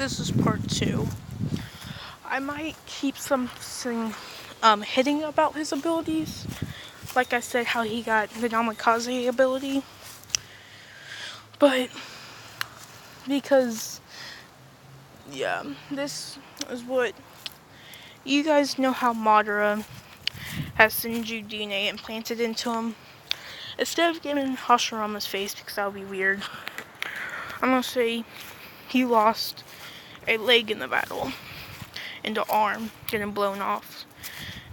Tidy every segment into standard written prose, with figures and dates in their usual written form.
this is part 2. I might keep something hidden about his abilities. Like I said, how he got the Namikaze ability. But, because, yeah, this is what, you guys know how Madara has Senju DNA implanted into him. Instead of giving Hashirama's face, because that would be weird, I'm going to say he lost a leg in the battle, and the arm getting blown off.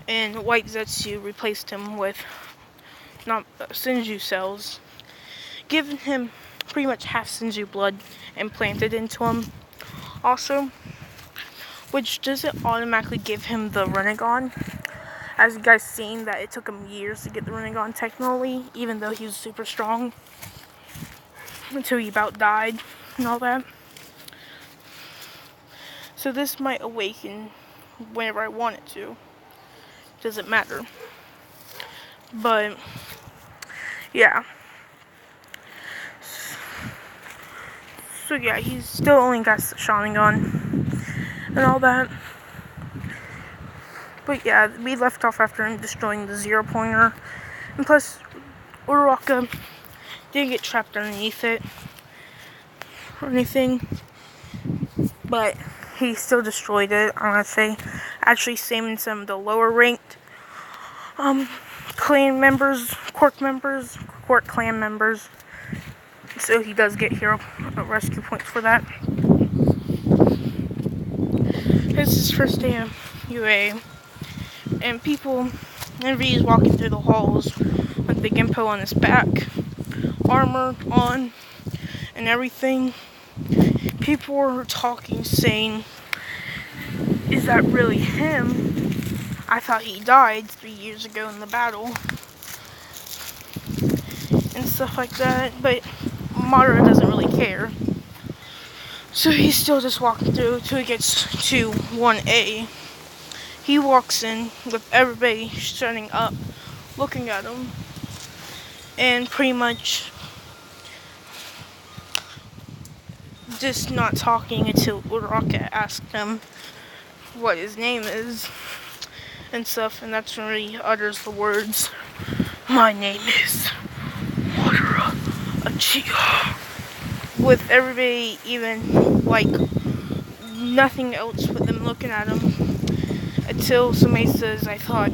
And White Zetsu replaced him with Senju cells, giving him pretty much half Senju blood implanted into him. Also, which doesn't automatically give him the Rinnegan. As you guys seen, that it took him years to get the Rinnegan technically, even though he was super strong, until he about died and all that. So this might awaken whenever I want it to. Doesn't matter. But, yeah. So yeah, he's still only got the sharingan and all that. But yeah, we left off after him destroying the 0-pointer. And plus, Uraraka didn't get trapped underneath it or anything. But he still destroyed it, I want to say. Actually saving some of the lower ranked clan members, Quark clan members. So he does get hero rescue points for that. This is his first day of UA. And people, and he's walking through the halls with the Genpo on his back, armor on, and everything. People were talking, saying, "Is that really him? I thought he died 3 years ago in the battle." And stuff like that, but Madara doesn't really care. So he's still just walking through until he gets to 1A. He walks in with everybody shutting up, looking at him, and pretty much just not talking until Uraraka asked him what his name is and stuff, and that's when he utters the words, "My name is Madara Uchiha," with everybody even like nothing else with them looking at him, until somebody says, "I thought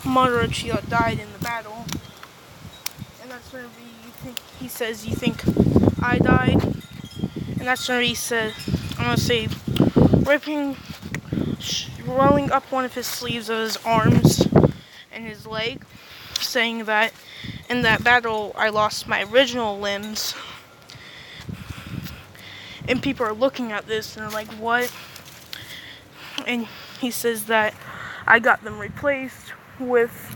Madara Uchiha died in the battle." And that's when he says, "You think I died?" And that's when he said, I'm gonna say, rolling up one of his sleeves of his arms and his leg, saying that in that battle I lost my original limbs. And people are looking at this and they're like, "What?" And he says that I got them replaced with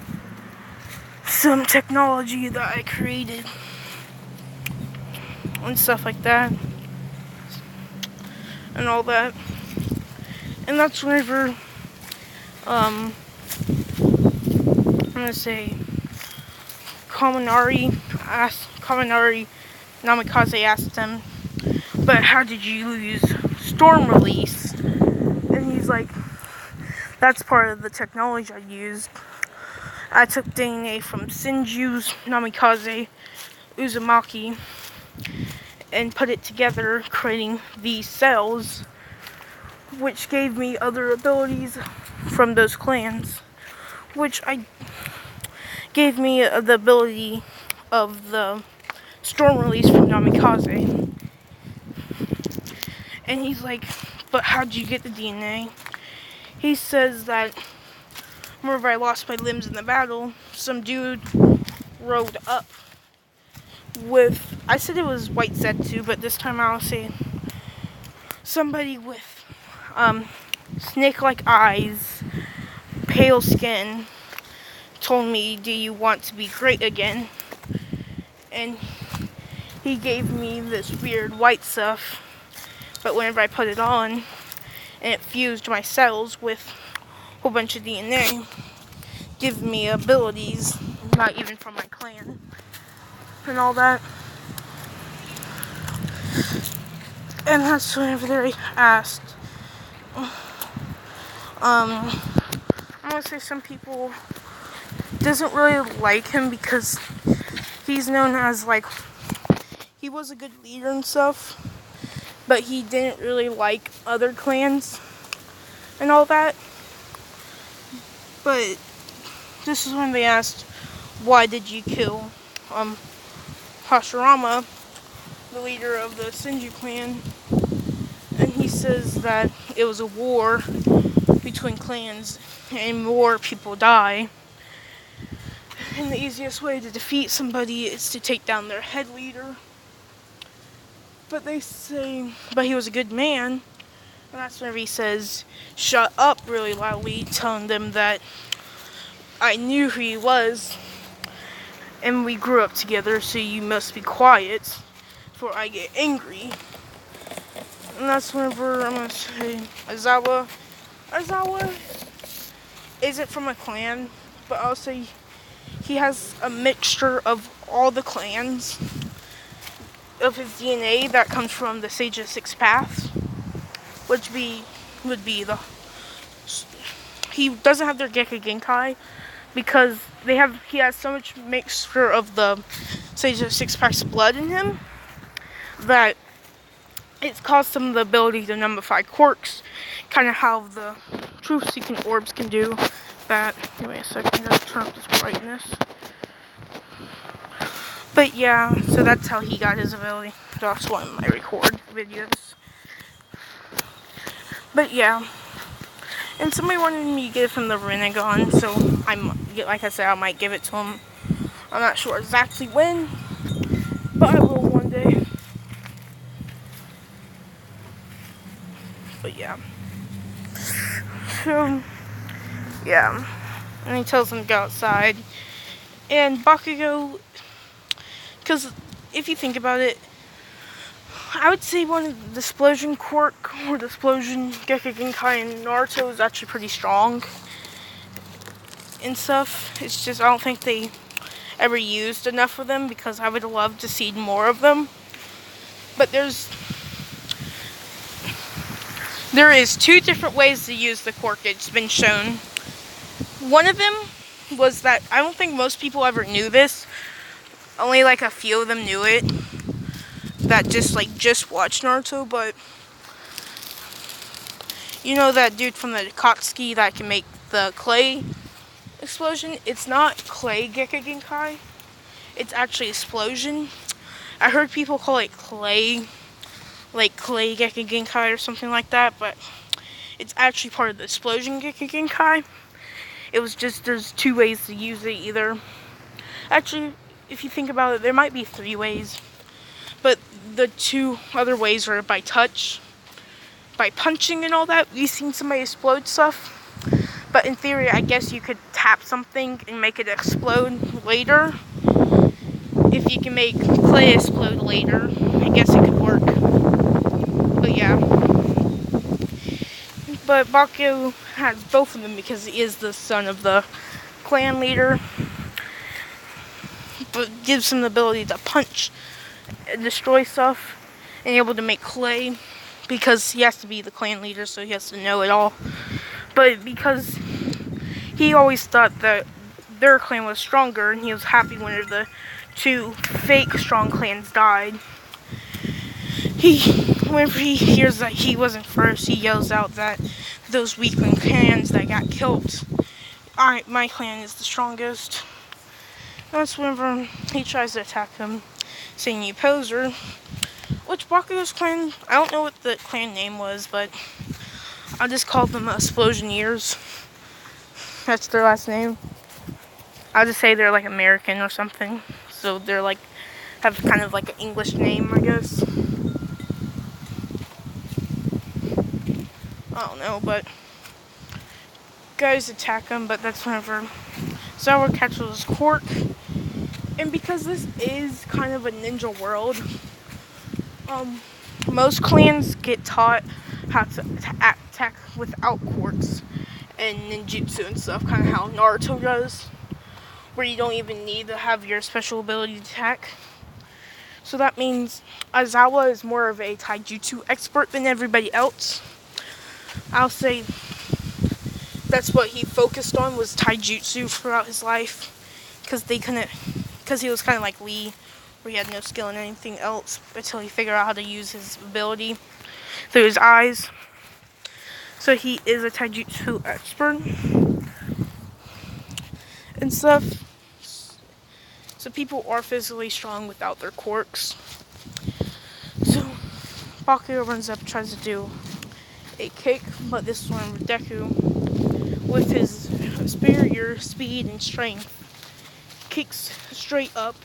some technology that I created and stuff like that and all that. And that's whenever I'm gonna say Kaminari Namikaze asked him, "But how did you use storm release?" And he's like, "That's part of the technology I used. I took DNA from Senju's Namikaze Uzumaki and put it together, creating these cells, which gave me other abilities from those clans, which gave me the ability of the storm release from Namikaze." And he's like, "But how'd you get the DNA?" He says that whenever I lost my limbs in the battle, some dude rode up with, I said it was White Zetsu, but this time I'll say somebody with snake-like eyes, pale skin, told me, "Do you want to be great again?" And he gave me this weird white stuff, but whenever I put it on, and it fused my cells with a whole bunch of DNA, give me abilities, not even from my clan, and all that. And that's whenever they asked. I'm gonna say some people doesn't really like him because he's known as like he was a good leader and stuff, but he didn't really like other clans and all that. But this is when they asked, why did you kill Hashirama, the leader of the Senju clan? And he says that it was a war between clans and more people die. And the easiest way to defeat somebody is to take down their head leader. But they say, but he was a good man. And that's whenever he says, shut up really loudly, telling them that I knew who he was. And we grew up together, so you must be quiet before I get angry. And that's whenever I'm going to say, Aizawa isn't from a clan, but I'll say he has a mixture of all the clans of his DNA that comes from the Sage of Six Paths, which would be the... He doesn't have their Gekka Genkai because he has so much mixture of the Sage of Six Paths blood in him that it's caused him the ability to nullify quirks, kind of how the truth-seeking orbs can do that. Wait a second, let's turn up this brightness. But yeah, so that's how he got his ability. That's why I record videos. But yeah, and somebody wanted me to give him the Renegon, so like I said, I might give it to him. I'm not sure exactly when, but I will one day. But yeah. So, yeah. And he tells him to go outside. And Bakugo, because if you think about it, I would say one of the Explosion Quirk or the Explosion Gekka Genkai in Naruto is actually pretty strong and stuff. It's just I don't think they ever used enough of them because I would love to see more of them. But there is two different ways to use the quirk. It's been shown. One of them was that I don't think most people ever knew this. Only like a few of them knew it. That just watched Naruto, but you know that dude from the Akatsuki that can make the clay explosion? It's not clay Gekka Genkai. It's actually explosion. I heard people call it clay, like clay Gekka Genkai or something like that, but it's actually part of the explosion Gekka Genkai. It was just, there's two ways to use it either. Actually, if you think about it, there might be three ways. But the two other ways are by touch, by punching and all that. We've seen somebody explode stuff. But in theory, I guess you could tap something and make it explode later. If you can make clay explode later, I guess it could work. But yeah. But Bakugo has both of them because he is the son of the clan leader. But gives him the ability to punch and destroy stuff and able to make clay because he has to be the clan leader, so he has to know it all. But because he always thought that their clan was stronger, and he was happy when the two fake strong clans died. Whenever he hears that he wasn't first, he yells out that those weakling clans that got killed, my clan is the strongest. That's whenever he tries to attack him, saying you poser. Which Bakugo's clan, I don't know what the clan name was, but I just called them Explosioneers. That's their last name. I'll just say they're like American or something. So they're like, have kind of like an English name, I guess. I don't know, but guys attack him, but that's whenever Zawa catches his quirk. And because this is kind of a ninja world, most clans get taught how to attack without quirks and ninjutsu and stuff, kind of how Naruto does, where you don't even need to have your special ability to attack. So that means Aizawa is more of a taijutsu expert than everybody else. I'll say that's what he focused on, was taijutsu throughout his life, because he was kind of like Lee, where he had no skill in anything else until he figured out how to use his ability through his eyes. So he is a taijutsu expert and stuff. So people are physically strong without their quirks. So Bakugo runs up, tries to do a kick, but this one with Deku, with his superior speed and strength, kicks straight up.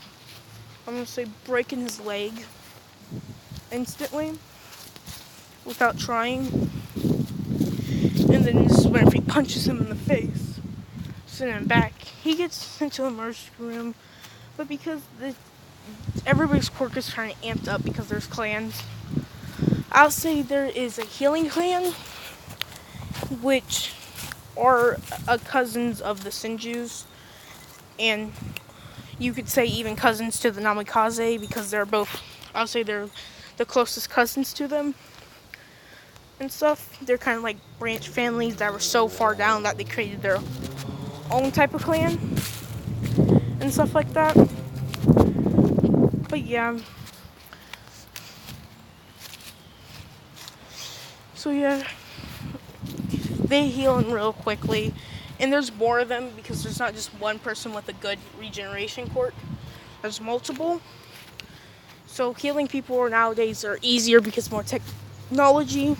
I'm gonna say breaking his leg instantly without trying. And then this is whenever he punches him in the face, sending him back. He gets sent to the emergency room, but because everybody's quirk is kind of amped up because there's clans, I'll say there is a healing clan, which are cousins of the Senjus, and you could say even cousins to the Namikaze, because they're both, I'll say they're the closest cousins to them and stuff. They're kind of like branch families that were so far down that they created their own type of clan and stuff like that. But yeah. So yeah, they heal him real quickly. And there's more of them because there's not just one person with a good regeneration quirk. There's multiple. So healing people nowadays are easier because more technology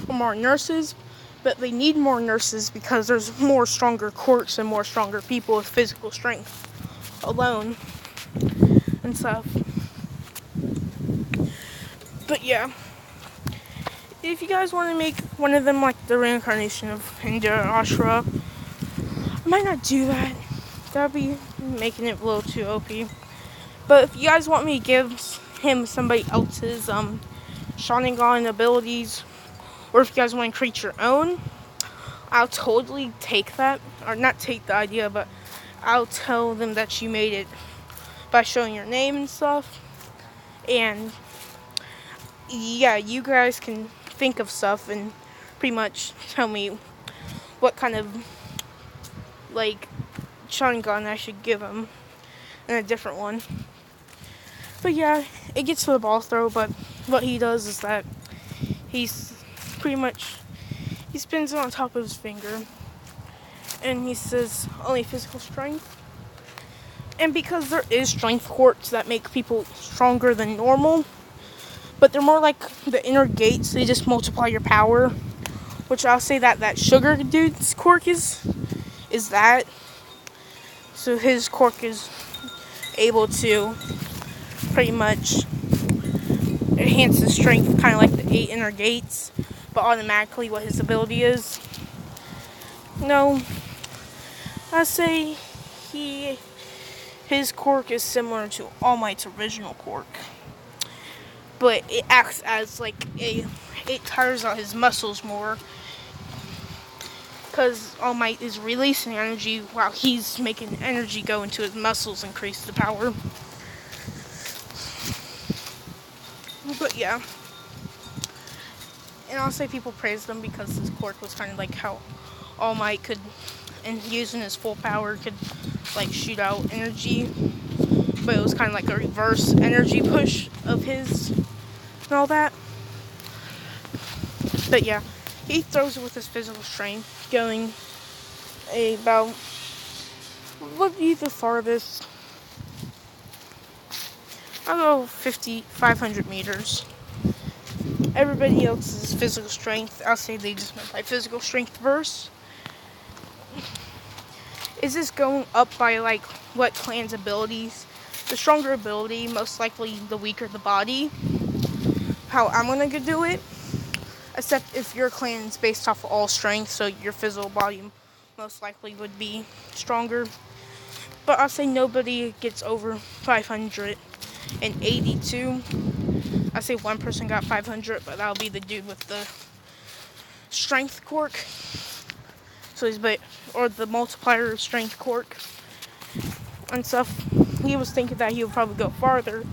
or more nurses. But they need more nurses because there's more stronger quirks and more stronger people with physical strength alone and stuff. But yeah, if you guys want to make one of them like the reincarnation of Indira Ashura, I might not do that. That'd be making it a little too OP. But if you guys want me to give him somebody else's sharingan abilities, or if you guys want to create your own, I'll totally take that. Or not take the idea, but I'll tell them that you made it by showing your name and stuff. And yeah, you guys can think of stuff and pretty much tell me what kind of like sharingan I should give him and a different one. But yeah, it gets to the ball throw, but what he does is that he's pretty much, he spins it on top of his finger and he says only physical strength. And because there is strength quirks that make people stronger than normal, but they're more like the inner gates, they just multiply your power, which I'll say that sugar dude's quirk is that. So his quirk is able to pretty much enhance his strength, kind of like the 8 inner gates, but automatically what his ability is. No, I say his quirk is similar to All Might's original quirk, but it acts as like it tires out his muscles more, because All Might is releasing energy while he's making energy go into his muscles, increase the power. But yeah, and I'll say people praise them because his quirk was kind of like how All Might could, and using his full power, could like shoot out energy, but it was kind of like a reverse energy push of his and all that. But yeah, he throws it with his physical strength, going about, what would be the farthest? I'll go 500 meters. Everybody else's physical strength, I'll say they just went by physical strength first. Is this going up by like what clan's abilities? The stronger ability, most likely the weaker the body. How I'm gonna do it, except if your clan's based off of all strength, so your physical body most likely would be stronger. But I'll say nobody gets over 582. I say one person got 500, but that'll be the dude with the strength quirk. So or the multiplier strength quirk and stuff. he was thinking that he would probably go farther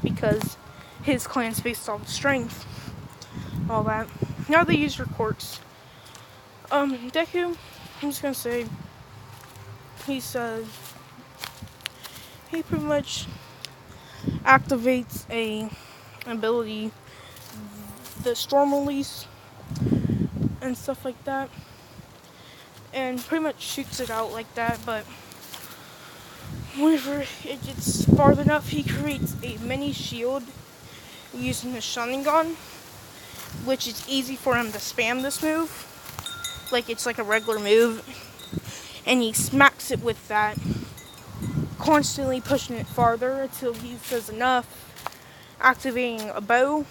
because his clan's based on strength, all that. Now they use your quirks. Deku, I'm just gonna say, he pretty much activates a ability, the storm release and stuff like that, and pretty much shoots it out like that. But whenever it gets far enough, he creates a mini shield using his sharingan, which is easy for him to spam this move like it's like a regular move, and he smacks it with that, constantly pushing it farther until he says enough, activating a bow,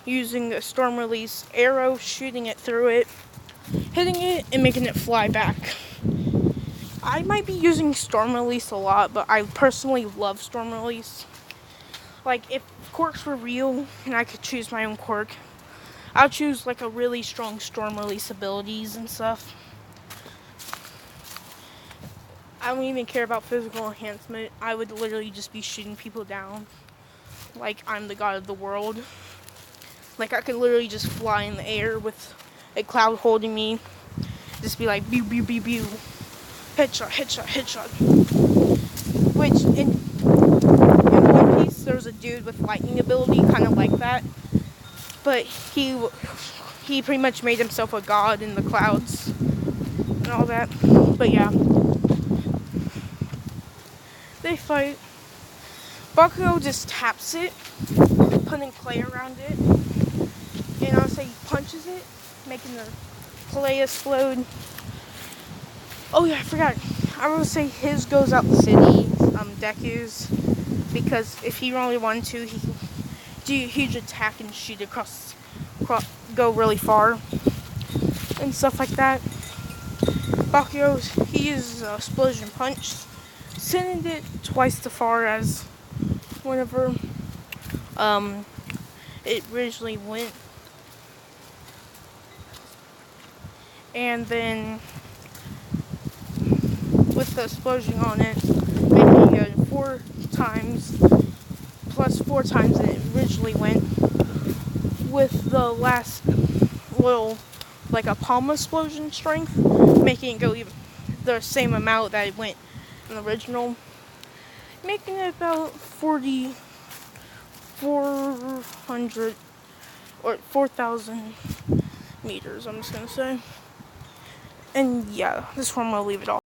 using a storm release arrow, shooting it through it, hitting it, and making it fly back. I might be using storm release a lot, but I personally love storm release. Like, if quirks were real and I could choose my own quirk, I'll choose like a really strong storm release abilities and stuff. I don't even care about physical enhancement. I would literally just be shooting people down like I'm the god of the world. Like, I could literally just fly in the air with a cloud holding me. Just be like, pew, pew, pew, pew. Headshot, headshot, headshot. Which, in One Piece, there's a dude with lightning ability, kind of like that. But he pretty much made himself a god in the clouds and all that. But yeah. They fight. Bakugo just taps it, putting clay around it. And I'll say he punches it, making the clay explode. Oh yeah, I forgot. I would say his goes out the city, Deku's, because if he really wanted to, he can do a huge attack and shoot across, go really far, and stuff like that. Bakugo, he uses a explosion punch, sending it twice as far as whenever it originally went. And then with the explosion on it, making it 4 times plus 4 times it originally went, with the last little, like a palm explosion strength, making it go even the same amount that it went in the original, making it about 400 or 4,000 meters, I'm just gonna say. And yeah, this one I'm gonna leave it off.